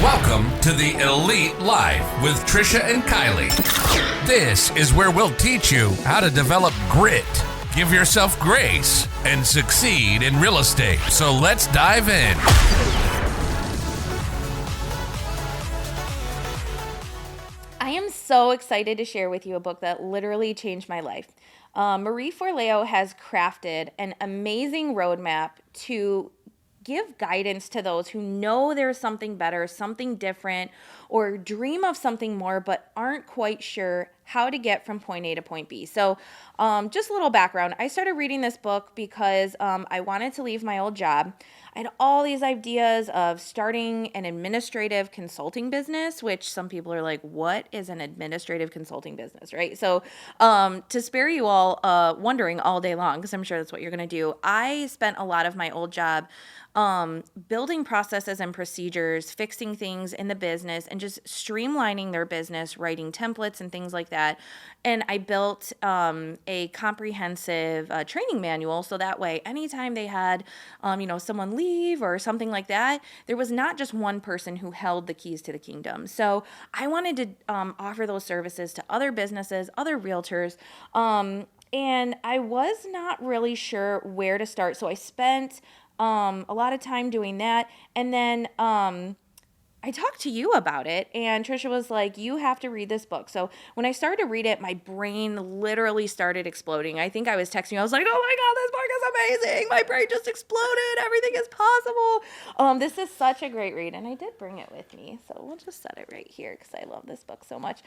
Welcome to the Elite Life with Trisha and Kylee. This is where we'll teach you how to develop grit, give yourself grace, and succeed in real estate. So let's dive in. I am so excited to share with you a book that literally changed my life. Marie Forleo has crafted an amazing roadmap to give guidance to those who know there's something better, something different, or dream of something more, but aren't quite sure how to get from point A to point B. So just a little background. I started reading this book because I wanted to leave my old job. I had all these ideas of starting an administrative consulting business, which some people are like, what is an administrative consulting business, right? So to spare you all wondering all day long, because I'm sure that's what you're going to do, I spent a lot of my old job building processes and procedures, fixing things in the business, and just streamlining their business, writing templates and things like that. And I built a comprehensive training manual, so that way, anytime they had, someone leave or something like that, there was not just one person who held the keys to the kingdom. So I wanted to offer those services to other businesses, other realtors, and I was not really sure where to start. So I spent a lot of time doing that. And then I talked to you about it, and Trisha was like, you have to read this book. So when I started to read it, my brain literally started exploding. I think I was texting you. I was like, oh my God, this book is amazing. My brain just exploded. Everything is possible. This is such a great read. And I did bring it with me. So we'll just set it right here because I love this book so much.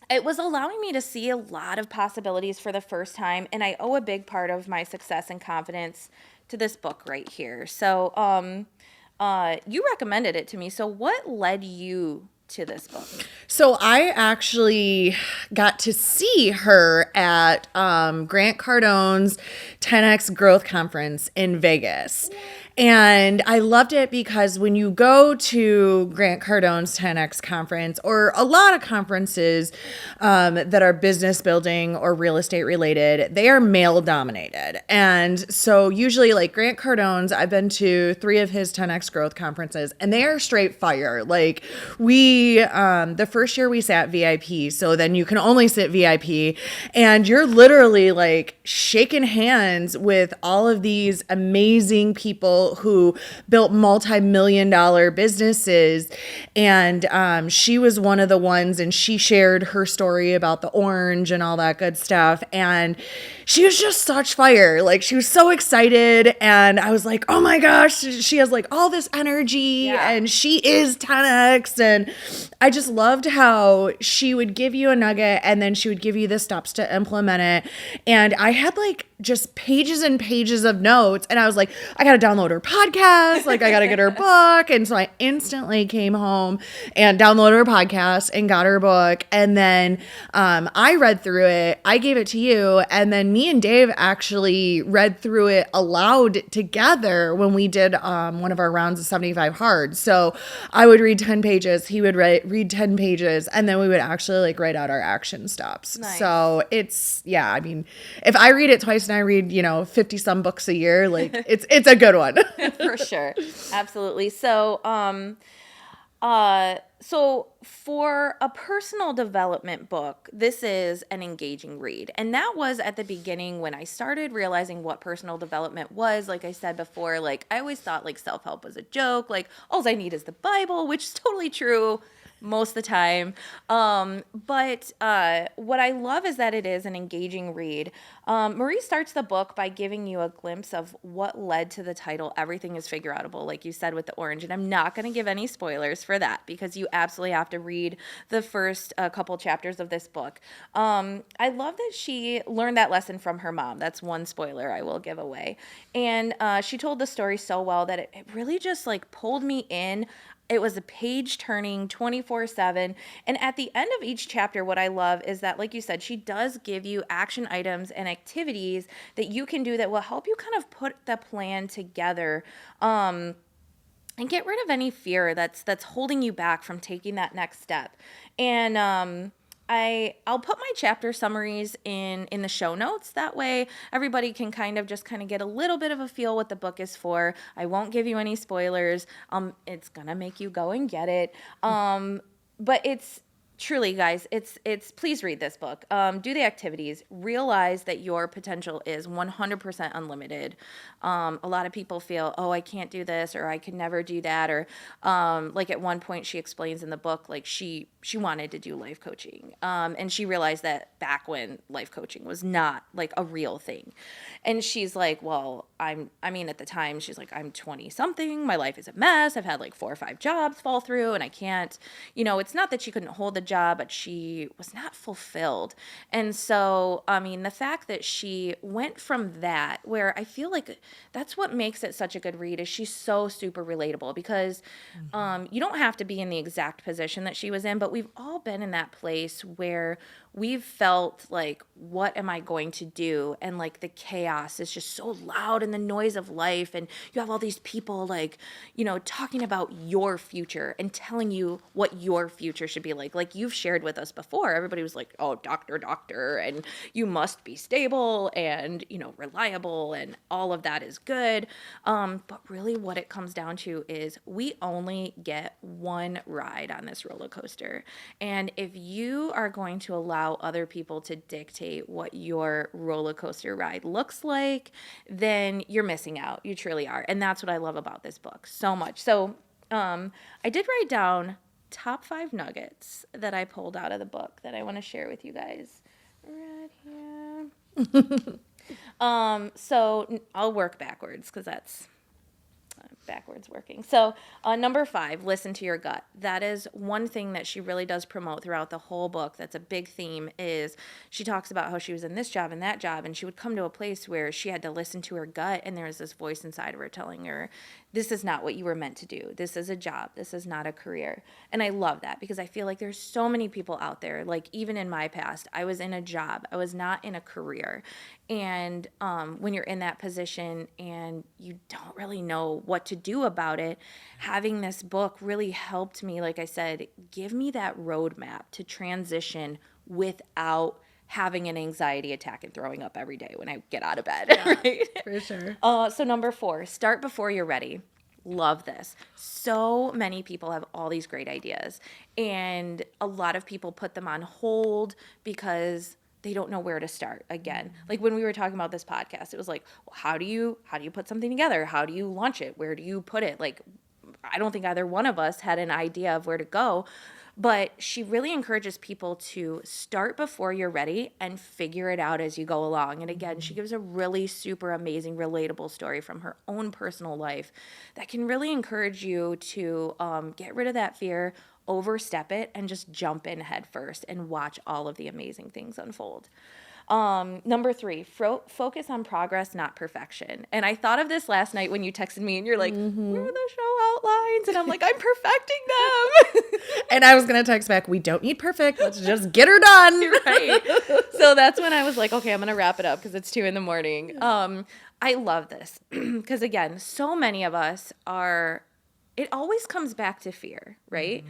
It was allowing me to see a lot of possibilities for the first time, and I owe a big part of my success and confidence to this book right here. So you recommended it to me. So what led you to this book? So I actually got to see her at Grant Cardone's 10X Growth Conference in Vegas. And I loved it because when you go to Grant Cardone's 10X conference, or a lot of conferences that are business building or real estate related, they are male dominated. And so usually like Grant Cardone's, I've been to 3 of his 10X growth conferences, and they are straight fire. Like the first year we sat VIP, so then you can only sit VIP, and you're literally like shaking hands with all of these amazing people who built multi-million-dollar businesses. And she was one of the ones, and she shared her story about the orange and all that good stuff. And she was just such fire. Like, she was so excited. And I was like, oh my gosh, she has like all this energy, and she is 10X. And I just loved how she would give you a nugget, and then she would give you the steps to implement it. And I had like just pages and pages of notes, and I was like, I gotta download her podcast, like I gotta get her book. And so I instantly came home and downloaded her podcast and got her book. And then I read through it, I gave it to you, and then me and Dave actually read through it aloud together when we did one of our rounds of 75 hard. So I would read 10 pages, he would read 10 pages, and then we would actually like write out our action steps. Nice. So it's, I mean, if I read it twice and I read, 50 some books a year, like it's a good one. For sure. Absolutely. So, so for a personal development book, this is an engaging read. And that was at the beginning when I started realizing what personal development was. Like I said before, like I always thought like self-help was a joke. Like all I need is the Bible, which is totally true most of the time. But what I love is that it is an engaging read. Marie starts the book by giving you a glimpse of what led to the title, Everything is Figureoutable, like you said with the orange. And I'm not going to give any spoilers for that because you absolutely have to read the first couple chapters of this book. I love that she learned that lesson from her mom. That's one spoiler I will give away. And she told the story so well that it really just like pulled me in. It was a page turning 24/7. And at the end of each chapter, what I love is that, like you said, she does give you action items and activities that you can do that will help you kind of put the plan together. And get rid of any fear that's holding you back from taking that next step. And I'll put my chapter summaries in the show notes. That way everybody can kind of get a little bit of a feel what the book is for. I won't give you any spoilers. It's gonna make you go and get it. But it's truly, guys, it's please read this book. Do the activities. Realize that your potential is 100% unlimited. A lot of people feel, oh, I can't do this, or I can never do that, or like at one point she explains in the book, like she wanted to do life coaching, and she realized that back when life coaching was not like a real thing, and she's like, well, at the time she's like, I'm 20 something, my life is a mess, I've had like 4 or 5 jobs fall through, and I can't, it's not that she couldn't hold the job, but she was not fulfilled. And so, the fact that she went from that, where I feel like that's what makes it such a good read, is she's so super relatable, because you don't have to be in the exact position that she was in, but we've all been in that place where we've felt like, what am I going to do? And like the chaos is just so loud, and the noise of life, and you have all these people like, talking about your future and telling you what your future should be like. Like you've shared with us before, everybody was like, oh, doctor, and you must be stable and, reliable, and all of that is good. But really what it comes down to is we only get one ride on this roller coaster. And if you are going to allow other people to dictate what your roller coaster ride looks like, then you're missing out. You truly are. And that's what I love about this book so much. So I did write down top 5 nuggets that I pulled out of the book that I want to share with you guys right here. So I'll work backwards because that's backwards working. So number 5, listen to your gut. That is one thing that she really does promote throughout the whole book. That's a big theme. Is she talks about how she was in this job and that job, and she would come to a place where she had to listen to her gut, and there was this voice inside of her telling her, this is not what you were meant to do. This is a job. This is not a career. And I love that, because I feel like there's so many people out there, like even in my past, I was in a job. I was not in a career. And when you're in that position and you don't really know what to do about it, having this book really helped me, like I said, give me that roadmap to transition without having an anxiety attack and throwing up every day when I get out of bed. Yeah, right? for sure. So number 4, start before you're ready. Love this. So many people have all these great ideas, and a lot of people put them on hold because they don't know where to start. Again, like when we were talking about this podcast, it was like, well, how do you put something together? How do you launch it? Where do you put it? Like, I don't think either one of us had an idea of where to go. But she really encourages people to start before you're ready and figure it out as you go along. And again, she gives a really super amazing, relatable story from her own personal life that can really encourage you to get rid of that fear, overstep it, and just jump in head first and watch all of the amazing things unfold. Number 3, focus on progress, not perfection. And I thought of this last night when you texted me and you're like, where are the show outlines? And I'm like, I'm perfecting them. And I was going to text back, we don't need perfect. Let's just get her done. Right. So that's when I was like, okay, I'm going to wrap it up because it's 2 a.m. I love this because again, so many of us it always comes back to fear, right?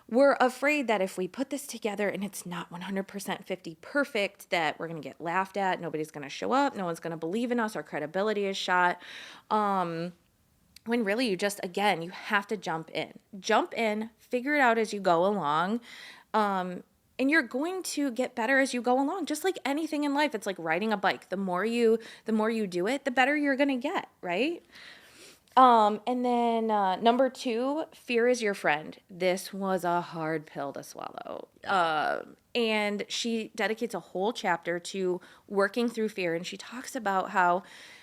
We're afraid that if we put this together and it's not 100% 50 perfect, that we're going to get laughed at. Nobody's going to show up. No one's going to believe in us. Our credibility is shot. When really you have to jump in, figure it out as you go along. And you're going to get better as you go along. Just like anything in life, it's like riding a bike. The more you do it, the better you're going to get, right? And then number 2, fear is your friend. This was a hard pill to swallow. And she dedicates a whole chapter to working through fear. And she talks about how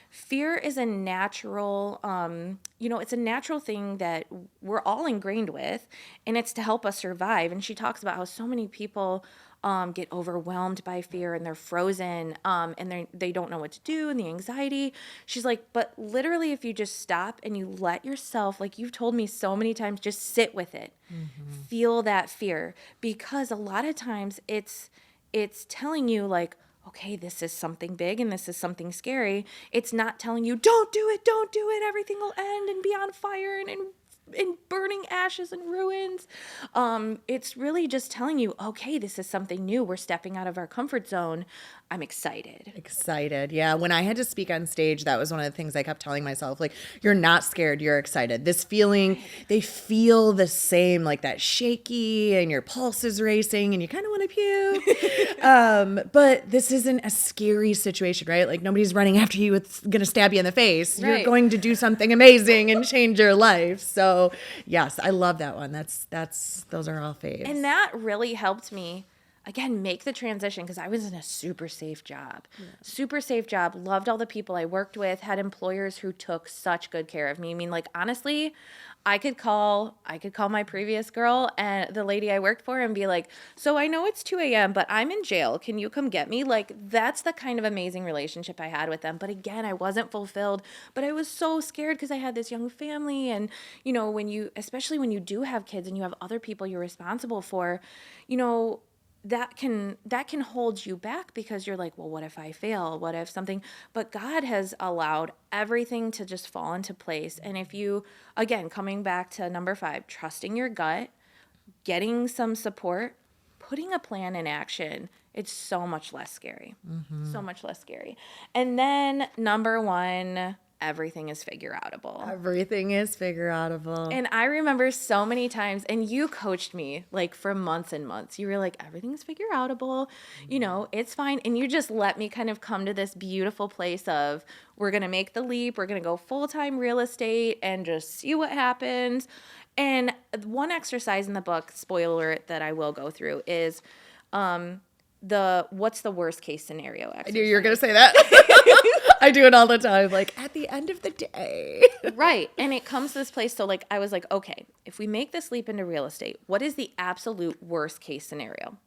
fear is a natural, it's a natural thing that we're all ingrained with, and it's to help us survive. And she talks about how so many people get overwhelmed by fear and they're frozen and they don't know what to do, and the anxiety. She's like, but literally if you just stop and you let yourself, like you've told me so many times, just sit with it, feel that fear, because a lot of times it's telling you like, okay, this is something big and this is something scary. It's not telling you, don't do it, everything will end and be on fire and burning ashes and ruins. It's really just telling you, okay, this is something new. We're stepping out of our comfort zone. I'm excited. Excited. Yeah. When I had to speak on stage, that was one of the things I kept telling myself, like, you're not scared, you're excited. This feeling, they feel the same, like that shaky and your pulse is racing and you kind of want to puke. But this isn't a scary situation, right? Like nobody's running after you. It's going to stab you in the face. You're Right. going to do something amazing and change your life. So yes, I love that one. Those are all faves. And that really helped me, again, make the transition because I was in a super safe job. Super safe job. Loved all the people I worked with, had employers who took such good care of me. I mean, like, honestly, I could call my previous girl and the lady I worked for and be like, so I know it's 2 a.m., but I'm in jail. Can you come get me? Like, that's the kind of amazing relationship I had with them. But again, I wasn't fulfilled, but I was so scared because I had this young family. And, you know, especially when you do have kids and you have other people you're responsible for, you know, that can hold you back because you're like, well, what if I fail? What if something? But God has allowed everything to just fall into place. And if you, again, coming back to number 5, trusting your gut, getting some support, putting a plan in action, it's so much less scary. So much less scary. And then number 1, everything is figureoutable. Everything is figureoutable. And I remember so many times, and you coached me like for months and months. You were like, everything's figureoutable, you know, it's fine. And you just let me kind of come to this beautiful place of, we're going to make the leap. We're going to go full-time real estate and just see what happens. And one exercise in the book, spoiler alert, that I will go through is what's the worst case scenario exercise. I knew you were going to say that. I do it all the time, like at the end of the day. Right. And it comes to this place. So like, I was like, okay, if we make this leap into real estate, what is the absolute worst case scenario?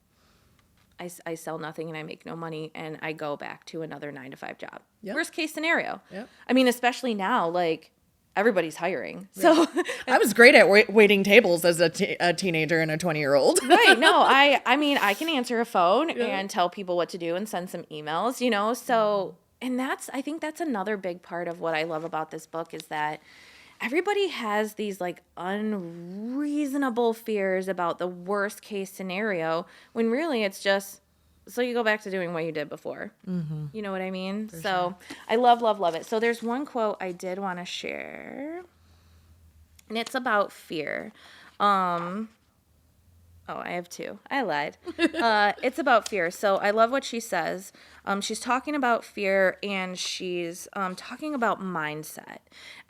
I sell nothing and I make no money and I go back to another 9-to-5 job. Yep. Worst case scenario. Yep. I mean, especially now, like everybody's hiring. So I was great at waiting tables as a teenager and a 20-year-old. right. No, I mean, I can answer a phone and tell people what to do and send some emails, you know? So, and I think that's another big part of what I love about this book is that everybody has these like unreasonable fears about the worst case scenario when really it's just, so you go back to doing what you did before. Mm-hmm. You know what I mean? So sure. I love it. So there's one quote I did want to share and it's about fear. Oh, I have 2. I lied. It's about fear. So I love what she says. She's talking about fear and she's talking about mindset.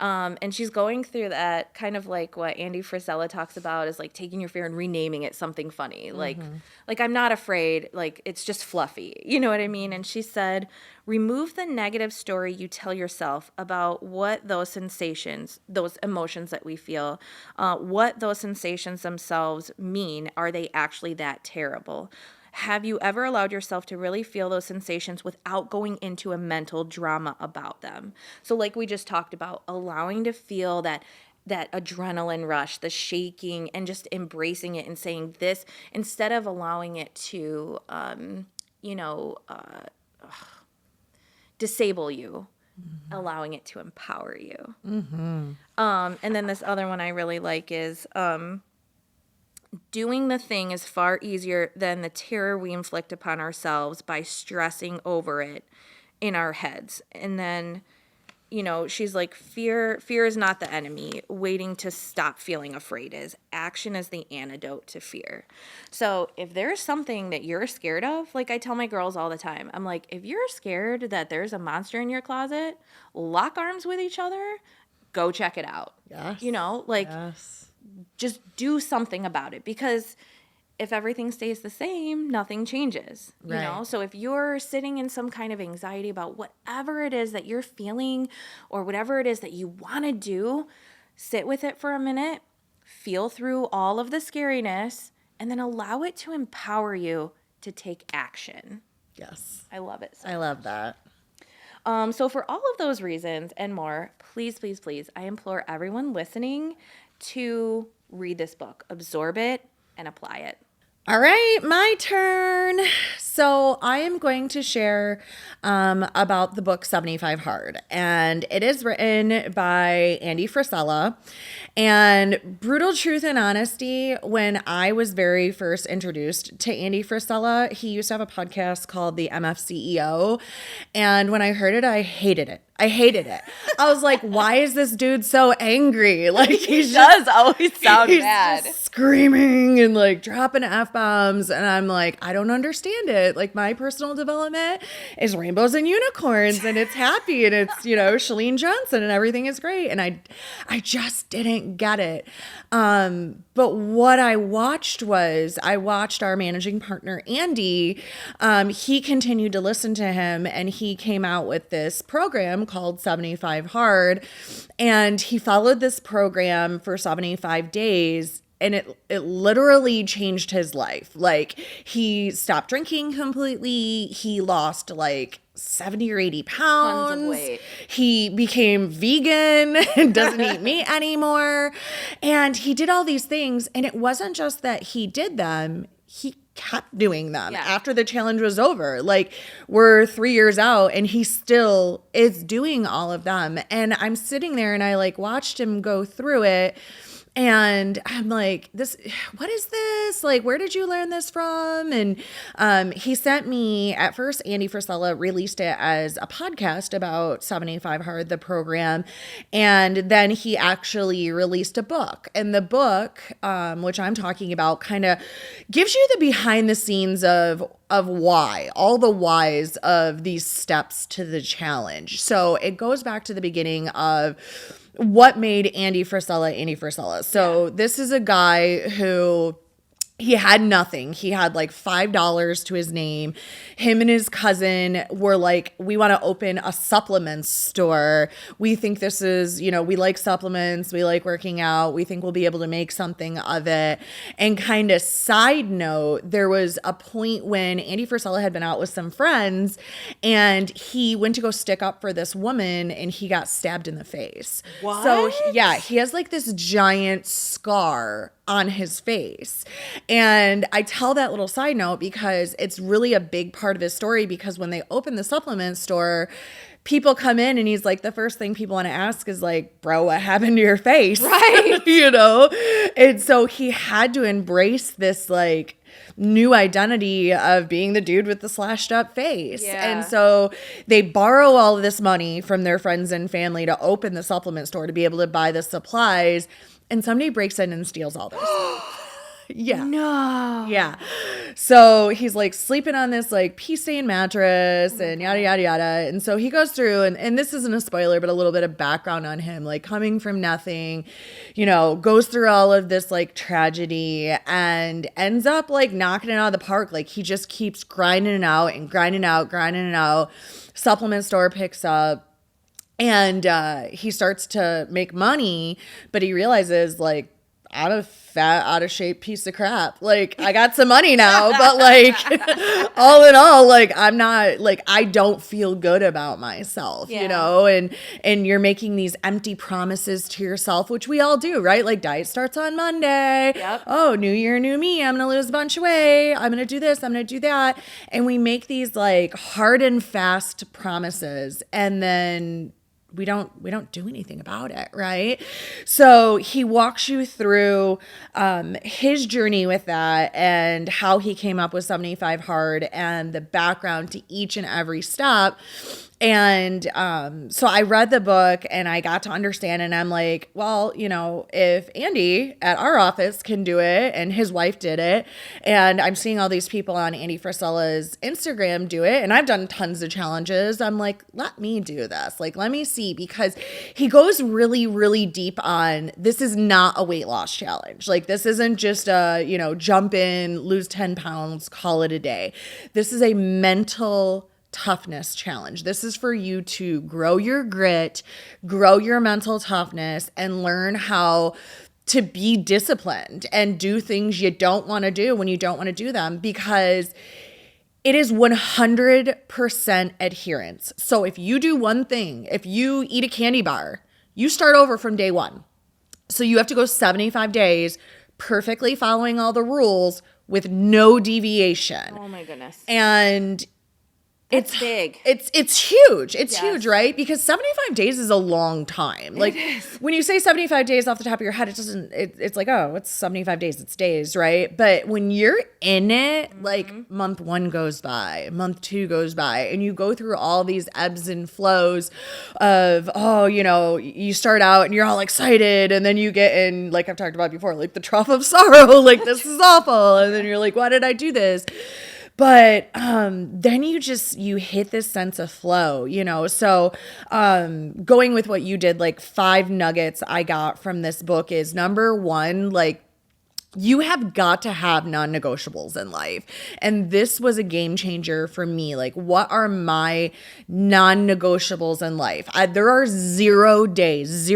And she's going through that kind of like what Andy Frisella talks about is like taking your fear and renaming it something funny. Like I'm not afraid. Like it's just fluffy. You know what I mean? And she said, remove the negative story you tell yourself about what those sensations, those emotions that we feel, what those sensations themselves mean. Are they actually that terrible? Have you ever allowed yourself to really feel those sensations without going into a mental drama about them? So like we just talked about, allowing to feel that adrenaline rush, the shaking, and just embracing it and saying this, instead of allowing it to, disable you, allowing it to empower you. And then this other one I really like is, doing the thing is far easier than the terror we inflict upon ourselves by stressing over it in our heads. And then, you know, she's like, fear is not the enemy. Waiting to stop feeling afraid is. Action is the antidote to fear. So if there's something that you're scared of, like I tell my girls all the time, I'm like, if you're scared that there's a monster in your closet, lock arms with each other, go check it out. Yes. You know, like... Yes. Just do something about it, because if everything stays the same, nothing changes, you know? So if you're sitting in some kind of anxiety about whatever it is that you're feeling or whatever it is that you want to do, sit with it for a minute, feel through all of the scariness, and then allow it to empower you to take action. Yes. I love it. I love that. So for all of those reasons and more, please, please, please, I implore everyone listening to read this book, absorb it, and apply it. All right, my turn. So I am going to share about the book 75 Hard, and it is written by Andy Frisella. And brutal truth and honesty, when I was very first introduced to Andy Frisella, he used to have a podcast called The MF CEO. And when I heard it, I hated it. I was like, why is this dude so angry? Like, He does always sound he's mad. just screaming and like dropping F-bombs. And I'm like, I don't understand it. Like, my personal development is rainbows and unicorns and it's happy and it's, you know, Shalene Johnson and everything is great. And I just didn't get it. But what I watched was our managing partner, Andy. He continued to listen to him and he came out with this program called 75 Hard. And he followed this program for 75 days. And it literally changed his life. Like, he stopped drinking completely. He lost like 70 or 80 pounds. Tons of weight. He became vegan and doesn't eat meat anymore. And he did all these things. And it wasn't just that he did them. He kept doing them after the challenge was over. Like, we're 3 years out and he still is doing all of them. And I'm sitting there and I like watched him go through it. And I'm like, what is this? Like, where did you learn this from? And he sent me, at first, Andy Frisella released it as a podcast about 75 Hard, the program. And then he actually released a book. And the book, which I'm talking about, kind of gives you the behind the scenes of why, all the whys of these steps to the challenge. So it goes back to the beginning of what made Andy Frisella. So this is a guy who, he had nothing. He had like $5 to his name. Him and his cousin were like, we want to open a supplements store. We think this is, you know, we like supplements. We like working out. We think we'll be able to make something of it. And kind of side note, there was a point when Andy Frisella had been out with some friends and he went to go stick up for this woman and he got stabbed in the face. What? So he has like this giant scar on his face. And I tell that little side note because it's really a big part of his story, because when they open the supplement store, people come in and he's like, the first thing people want to ask is like, bro, what happened to your face? Right. You know? And so he had to embrace this like new identity of being the dude with the slashed up face. Yeah. And so they borrow all of this money from their friends and family to open the supplement store to be able to buy the supplies. And somebody breaks in and steals all this. Yeah. No. Yeah. So he's like sleeping on this like pea stain mattress and yada, yada, yada. And so he goes through and this isn't a spoiler, but a little bit of background on him, like coming from nothing, you know, goes through all of this like tragedy and ends up like knocking it out of the park. Like, he just keeps grinding it out and grinding it out. Supplement store picks up. And he starts to make money, but he realizes, like, I'm a fat, out of shape piece of crap. Like, I got some money now, but like, all in all, like, I'm not, like, I don't feel good about myself, you know? And you're making these empty promises to yourself, which we all do, right? Like, diet starts on Monday. Yep. Oh, new year, new me. I'm going to lose a bunch of weight. I'm going to do this. I'm going to do that. And we make these like hard and fast promises. And then we don't do anything about it, right? So he walks you through his journey with that and how he came up with 75 Hard and the background to each and every step. And so I read the book and I got to understand, and I'm like, well, you know, if Andy at our office can do it and his wife did it, and I'm seeing all these people on Andy Frisella's Instagram do it, and I've done tons of challenges, I'm like, let me do this. Like, let me see, because he goes really, really deep on, this is not a weight loss challenge. Like, this isn't just a, you know, jump in, lose 10 pounds, call it a day. This is a mental toughness challenge. This is for you to grow your grit, grow your mental toughness, and learn how to be disciplined and do things you don't want to do when you don't want to do them, because it is 100% adherence. So if you do one thing, if you eat a candy bar, you start over from day one. So you have to go 75 days perfectly following all the rules with no deviation. Oh my goodness. And It's big. It's huge. It's Yes. huge, right? Because 75 days is a long time. Like when you say 75 days off the top of your head, it's like, oh, it's 75 days. It's days, right? But when you're in it, like month 1 goes by, month 2 goes by, and you go through all these ebbs and flows of, you start out and you're all excited, and then you get in, like I've talked about before, like the trough of sorrow, like this is awful. And then you're like, why did I do this? But then you hit this sense of flow, So going with what you did, like 5 nuggets I got from this book is, number 1, like, you have got to have non-negotiables in life. And this was a game changer for me. Like, what are my non-negotiables in life? There are 0 days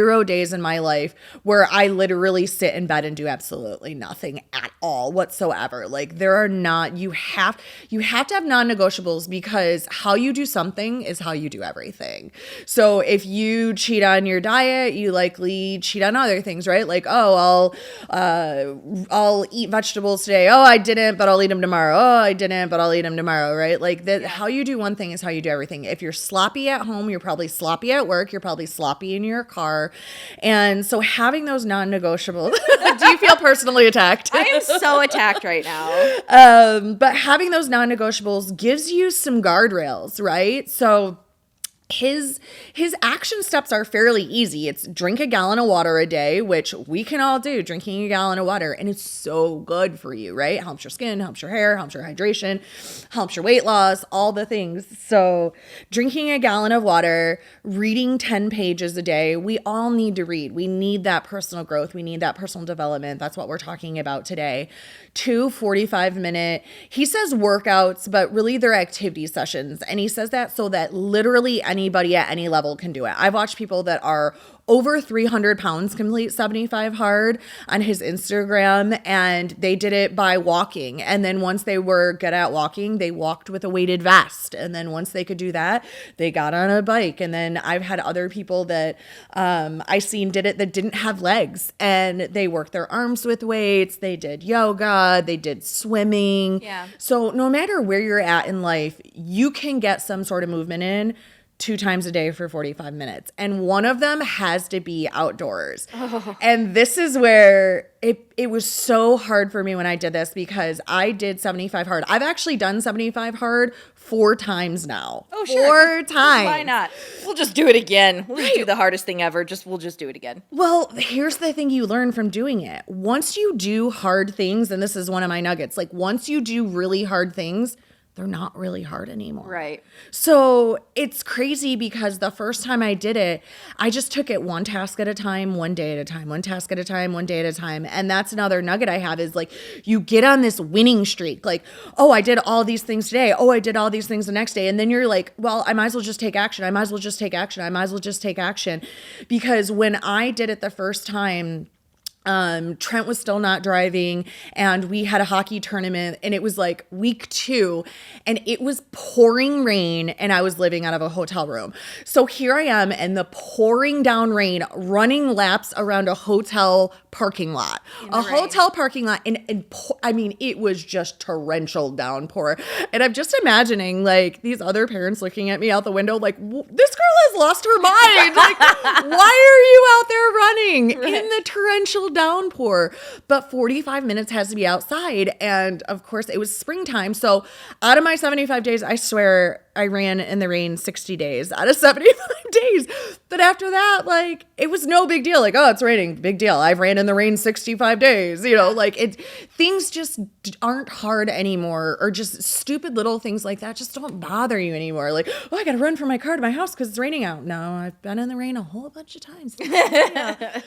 in my life where I literally sit in bed and do absolutely nothing at all whatsoever. Like, there are not, you have to have non-negotiables, because how you do something is how you do everything. So if you cheat on your diet, you likely cheat on other things, right? Like, I'll eat vegetables today. Oh, I didn't, but I'll eat them tomorrow. Oh, I didn't, but I'll eat them tomorrow, right? Like that, how you do one thing is how you do everything. If you're sloppy at home, you're probably sloppy at work. You're probably sloppy in your car. And so having those non-negotiables, do you feel personally attacked? I am so attacked right now. But having those non-negotiables gives you some guardrails, right? So his action steps are fairly easy. It's drink a gallon of water a day, which we can all do, drinking a gallon of water. And it's so good for you, right? Helps your skin, helps your hair, helps your hydration, helps your weight loss, all the things. So drinking a gallon of water, reading 10 pages a day. We all need to read. We need that personal growth. We need that personal development. That's what we're talking about today. 2 45-minute, he says workouts, but really they're activity sessions. And he says that so that literally anybody at any level can do it. I've watched people that are over 300 pounds complete 75 hard on his Instagram, and they did it by walking. And then once they were good at walking, they walked with a weighted vest. And then once they could do that, they got on a bike. And then I've had other people that I seen did it that didn't have legs, and they worked their arms with weights. They did yoga, they did swimming. Yeah. So no matter where you're at in life, you can get some sort of movement in 2 times a day for 45 minutes. And one of them has to be outdoors. Oh. And this is where it was so hard for me when I did this, because I did 75 hard. I've actually done 75 hard 4 times now. Oh, sure. 4 times. Why not? We'll just do it again. We'll just do the hardest thing ever. We'll just do it again. Well, here's the thing you learn from doing it. Once you do hard things, and this is one of my nuggets, like once you do really hard things, they're not really hard anymore. Right. So it's crazy, because the first time I did it, I just took it one task at a time, one day at a time, one task at a time, one day at a time. And that's another nugget I have, is like, you get on this winning streak. Like, oh, I did all these things today. Oh, I did all these things the next day. And then you're like, well, I might as well just take action. I might as well just take action. I might as well just take action. Because when I did it the first time, Trent was still not driving, and we had a hockey tournament, and it was like week 2, and it was pouring rain, and I was living out of a hotel room. So here I am in the pouring down rain, running laps around a hotel parking lot, and I mean, it was just torrential downpour. And I'm just imagining like these other parents looking at me out the window, like, this girl has lost her mind. Like, why are you out there running in the torrential downpour? But 45 minutes has to be outside. And of course it was springtime. So out of my 75 days, I swear I ran in the rain 60 days out of 75 days. But after that, like, it was no big deal. Like, oh, it's raining. Big deal. I've ran in the rain 65 days. Like things just aren't hard anymore, or just stupid little things like that just don't bother you anymore. Like, oh, I got to run from my car to my house because it's raining out. No, I've been in the rain a whole bunch of times.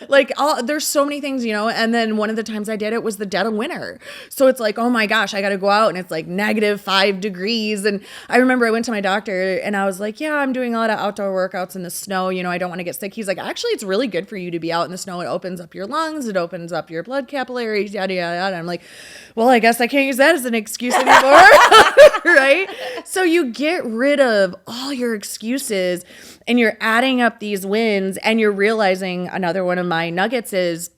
Like, there's so many things, and then one of the times I did it was the dead of winter. So it's like, oh my gosh, I got to go out, and it's like -5 degrees. And I remember I went to my doctor, and I was like, yeah, I'm doing a lot of outdoor workouts in the snow. I don't want to get sick. He's like, actually, it's really good for you to be out in the snow. It opens up your lungs. It opens up your blood capillaries, yada, yada, yada. I'm like, well, I guess I can't use that as an excuse anymore. Right? So you get rid of all your excuses, and you're adding up these wins, and you're realizing, another one of my nuggets is,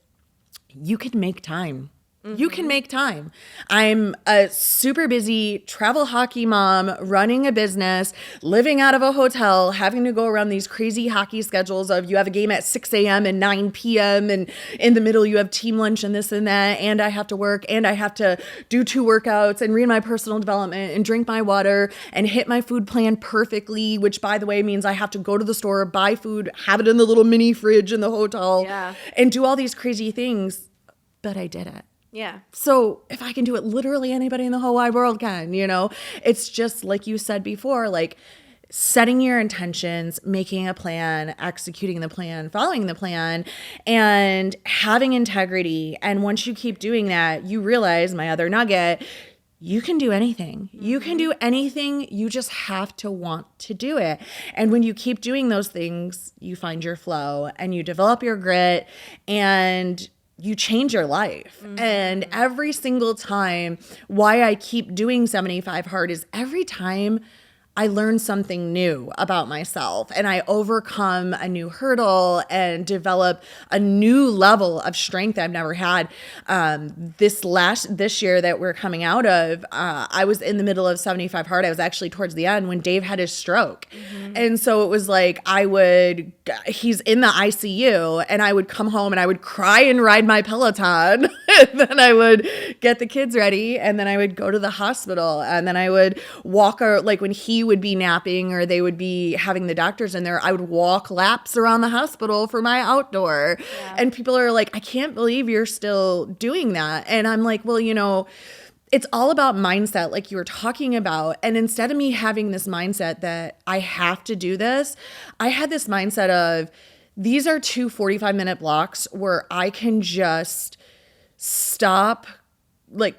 you can make time. You can make time. I'm a super busy travel hockey mom, running a business, living out of a hotel, having to go around these crazy hockey schedules of you have a game at 6 a.m. and 9 p.m. and in the middle you have team lunch and this and that, and I have to work and I have to do 2 workouts and read my personal development and drink my water and hit my food plan perfectly, which by the way means I have to go to the store, buy food, have it in the little mini fridge in the hotel, and do all these crazy things. But I did it. Yeah. So if I can do it, literally anybody in the whole wide world can, It's just like you said before, like setting your intentions, making a plan, executing the plan, following the plan, and having integrity. And once you keep doing that, you realize, my other nugget, you can do anything. You can do anything. You just have to want to do it. And when you keep doing those things, you find your flow and you develop your grit and you change your life. And every single time, why I keep doing 75 Hard is every time I learn something new about myself and I overcome a new hurdle and develop a new level of strength I've never had. This year that we're coming out of, I was in the middle of 75 Hard. I was actually towards the end when Dave had his stroke. And so it was like he's in the ICU and I would come home and I would cry and ride my Peloton. And then I would get the kids ready and then I would go to the hospital and then I would walk, like when he would be napping or they would be having the doctors in there, I would walk laps around the hospital for my outdoor. And people are like, I can't believe you're still doing that. And I'm like, well, it's all about mindset, like you were talking about. And instead of me having this mindset that I have to do this, I had this mindset of these are 2 45-minute blocks where I can just stop, like,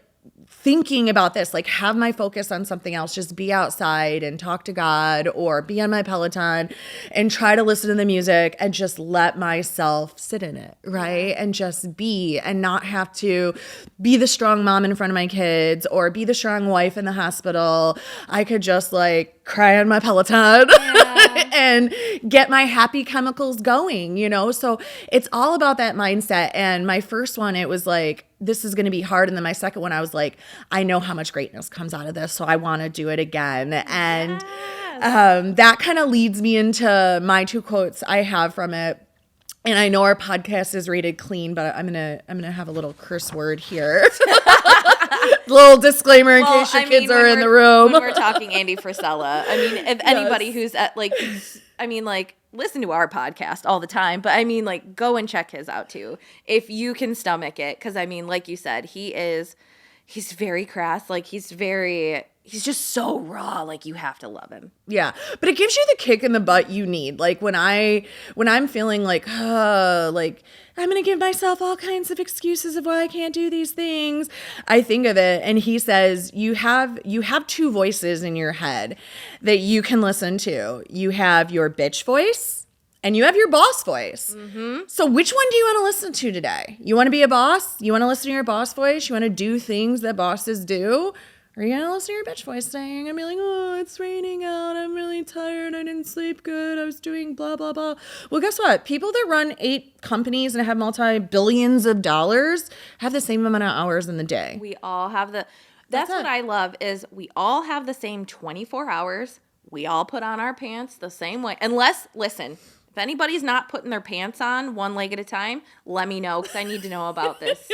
thinking about this, like have my focus on something else, just be outside and talk to God or be on my Peloton and try to listen to the music and just let myself sit in it, right? And just be and not have to be the strong mom in front of my kids or be the strong wife in the hospital. I could just like cry on my Peloton and get my happy chemicals going, So it's all about that mindset. And my first one, it was like, this is going to be hard. And then my second one, I was like, I know how much greatness comes out of this. So I want to do it again. And that kind of leads me into my 2 quotes I have from it. And I know our podcast is rated clean, but I'm gonna have a little curse word here. Little disclaimer in case your kids are in the room. When we're talking Andy Frisella, I mean, if anybody who's at listen to our podcast all the time, but go and check his out too if you can stomach it. Because like you said, he's very crass. Like he's just so raw. Like you have to love him. Yeah. But it gives you the kick in the butt you need. Like when I'm feeling like, like I'm going to give myself all kinds of excuses of why I can't do these things, I think of it. And he says, you have 2 voices in your head that you can listen to. You have your bitch voice and you have your boss voice. So which one do you want to listen to today? You want to be a boss? You want to listen to your boss voice? You want to do things that bosses do? Or are you going to listen to your bitch voice today? You're going to be like, oh, it's raining out. I'm really tired. I didn't sleep good. I was doing blah, blah, blah. Well, guess what? People that run 8 companies and have multi-billions of dollars have the same amount of hours in the day. We all have that's what I love is we all have the same 24 hours. We all put on our pants the same way. Listen, if anybody's not putting their pants on one leg at a time, let me know because I need to know about this.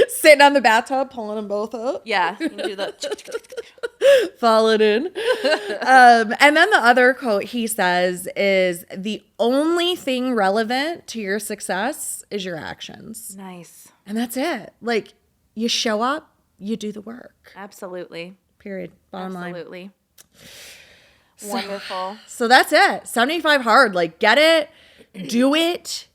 Sitting on the bathtub, pulling them both up. Yeah, you can do the fall it in. And then the other quote he says is, the only thing relevant to your success is your actions. Nice. And that's it. Like you show up, you do the work. Absolutely. Period. Bottom line. Absolutely. Wonderful. So that's it. 75 Hard. Like, get it, do it.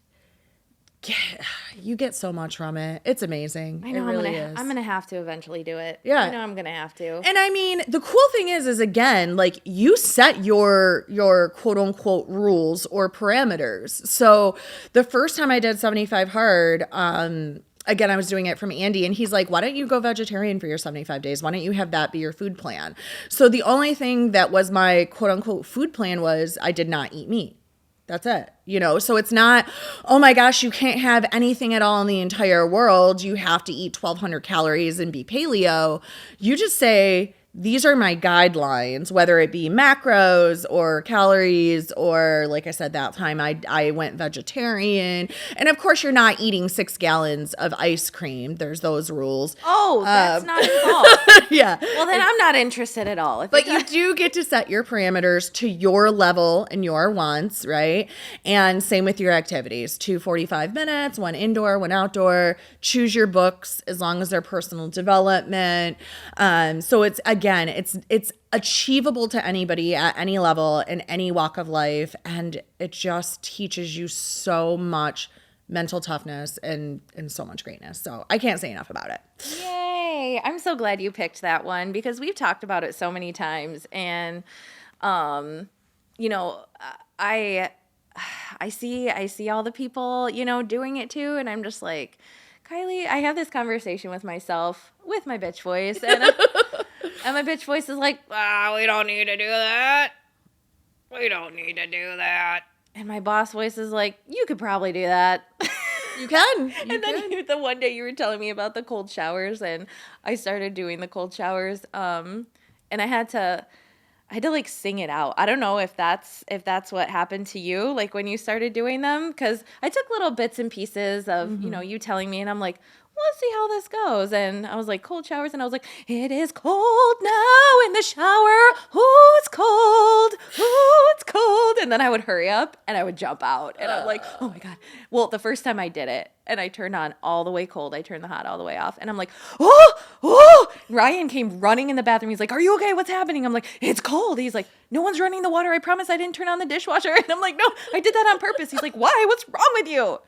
You get so much from it. It's amazing. I know. It really is. I'm gonna have to eventually do it. Yeah. I know I'm gonna have to. And I mean, the cool thing is again, like you set your quote unquote rules or parameters. So the first time I did 75 Hard, again, I was doing it from Andy, and he's like, why don't you go vegetarian for your 75 days? Why don't you have that be your food plan? So the only thing that was my quote unquote food plan was I did not eat meat. That's it. So it's not, oh my gosh, you can't have anything at all in the entire world. You have to eat 1,200 calories and be paleo. You just say, these are my guidelines, whether it be macros or calories, or like I said, that time I went vegetarian. And of course, you're not eating 6 gallons of ice cream. There's those rules. Oh, that's not involved. Yeah. Well, then I'm not interested at all. But you do get to set your parameters to your level and your wants, right? And same with your activities. 2 45 minutes, 1 indoor, 1 outdoor. Choose your books as long as they're personal development. So it's, again, it's achievable to anybody at any level in any walk of life. And it just teaches you so much mental toughness and so much greatness. So I can't say enough about it. Yay. I'm so glad you picked that one because we've talked about it so many times. And, I see all the people, doing it too. And I'm just like, Kylee, I have this conversation with myself with my bitch voice. And my bitch voice is like, we don't need to do that. We don't need to do that. And my boss voice is like, you could probably do that. You can. And then the one day you were telling me about the cold showers, and I started doing the cold showers. And I had to like sing it out. I don't know if that's what happened to you, like when you started doing them, because I took little bits and pieces of you telling me, and I'm like, let's see how this goes. And I was like, cold showers, and I was like, it is cold now in the shower. Ooh, it's cold. Ooh, it's cold. And then I would hurry up and I would jump out, and I'm like, oh my God. Well, the first time I did it and I turned on all the way cold, I turned the hot all the way off, and I'm like, oh. Ryan came running in the bathroom. He's like, are you okay? What's happening? I'm like, it's cold. He's like, no one's running the water. I promise I didn't turn on the dishwasher. And I'm like, no, I did that on purpose. He's like, why? What's wrong with you?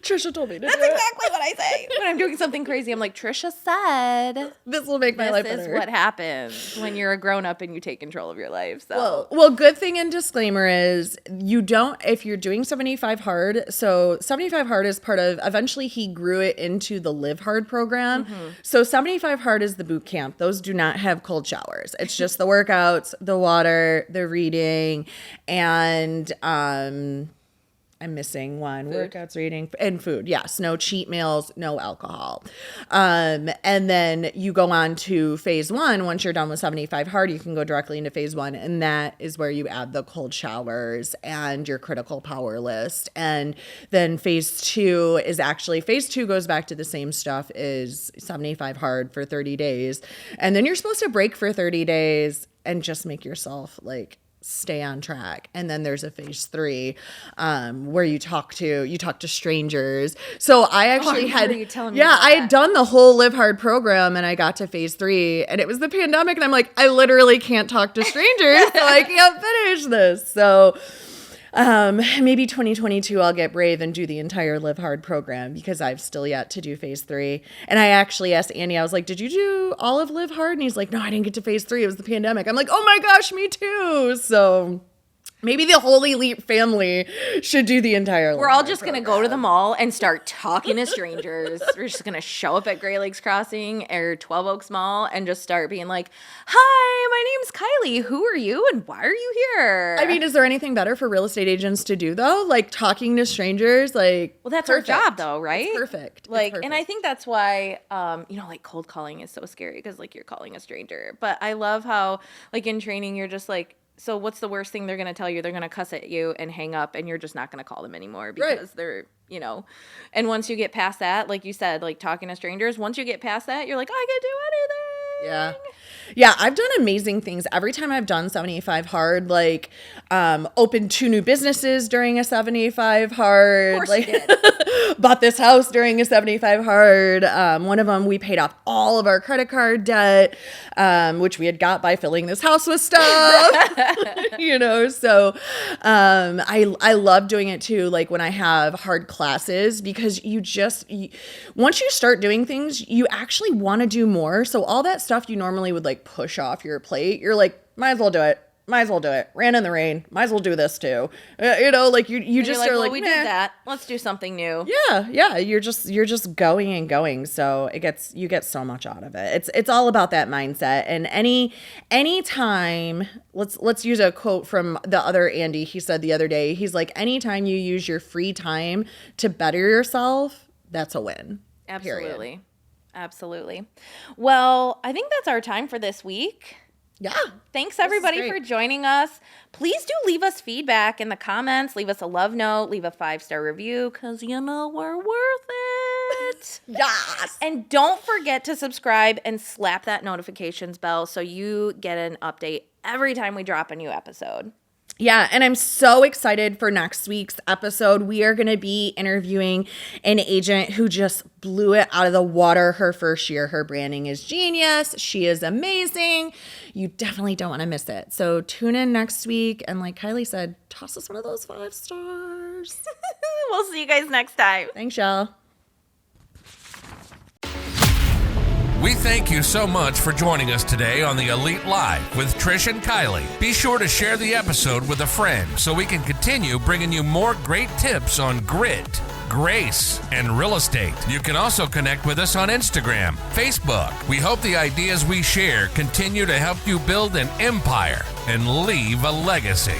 Trisha told me to That's do it. exactly what I say when I'm doing something crazy. I'm like, Trisha said, this will make my life better. This is what happens when you're a grown up and you take control of your life. So, well, good thing and disclaimer is you don't, if you're doing 75 hard, so 75 hard is part of, eventually he grew it into the Live Hard program. So 75 hard is the boot camp. Those do not have cold showers. It's just the workouts, the water, the reading, and, I'm missing one. Food. Workouts, reading, and food. Yes. No cheat meals, no alcohol. And then you go on to phase 1. Once you're done with 75 hard, you can go directly into phase 1. And that is where you add the cold showers and your critical power list. And then phase 2 goes back to the same stuff as 75 hard for 30 days. And then you're supposed to break for 30 days and just make yourself like stay on track. And then there's a phase 3 where you talk to strangers. So I actually I had done the whole Live Hard program, and I got to phase 3, and it was the pandemic, and I'm like, I literally can't talk to strangers, so I can't finish this. So maybe 2022 I'll get brave and do the entire Live Hard program, because I've still yet to do phase 3. And I actually asked Andy, I was like, did you do all of Live Hard? And he's like, no, I didn't get to phase 3. It was the pandemic. I'm like, oh my gosh, me too. So maybe the whole Elite family should do the entire We're all just going to go to the mall and start talking to strangers. We're just going to show up at Gray Lakes Crossing or 12 Oaks Mall and just start being like, hi, my name's Kylee. Who are you and why are you here? I mean, is there anything better for real estate agents to do, though? Like talking to strangers? Like, well, that's perfect. our job, though, right? It's perfect. Like, it's perfect. And I think that's why, like cold calling is so scary, because like you're calling a stranger. But I love how, like in training, you're just like, so what's the worst thing they're going to tell you? They're going to cuss at you and hang up, and you're just not going to call them anymore because they're, and once you get past that, like you said, like talking to strangers, once you get past that, you're like, I can do anything. Yeah, I've done amazing things. Every time I've done 75 hard, like opened 2 new businesses during a 75 hard. Of course like, you did. Bought this house during a 75 hard. One of them, we paid off all of our credit card debt, which we had got by filling this house with stuff. So I love doing it too, like when I have hard classes, because once you start doing things, you actually want to do more. So all that stuff you normally would like push off your plate, you're like, might as well do it. Might as well do it. Ran in the rain. Might as well do this too. You know, like you just like, are well, like, we "Meh." did that. Let's do something new. Yeah. You're just going and going. So you get so much out of it. It's all about that mindset. And any time, let's use a quote from the other Andy. He said the other day, he's like, anytime you use your free time to better yourself, that's a win. Absolutely. Period. Absolutely. Well, I think that's our time for this week. Yeah. Thanks everybody great. for joining us. Please do leave us feedback in the comments. Leave us a love note. Leave a 5-star review because you know we're worth it. Yes. And don't forget to subscribe and slap that notifications bell so you get an update every time we drop a new episode. Yeah, and I'm so excited for next week's episode. We are going to be interviewing an agent who just blew it out of the water her first year. Her branding is genius. She is amazing. You definitely don't want to miss it. So tune in next week. And like Kylie said, toss us one of those 5 stars. We'll see you guys next time. Thanks, y'all. We thank you so much for joining us today on the Elite Live with Trish and Kylie. Be sure to share the episode with a friend so we can continue bringing you more great tips on grit, grace, and real estate. You can also connect with us on Instagram, Facebook. We hope the ideas we share continue to help you build an empire and leave a legacy.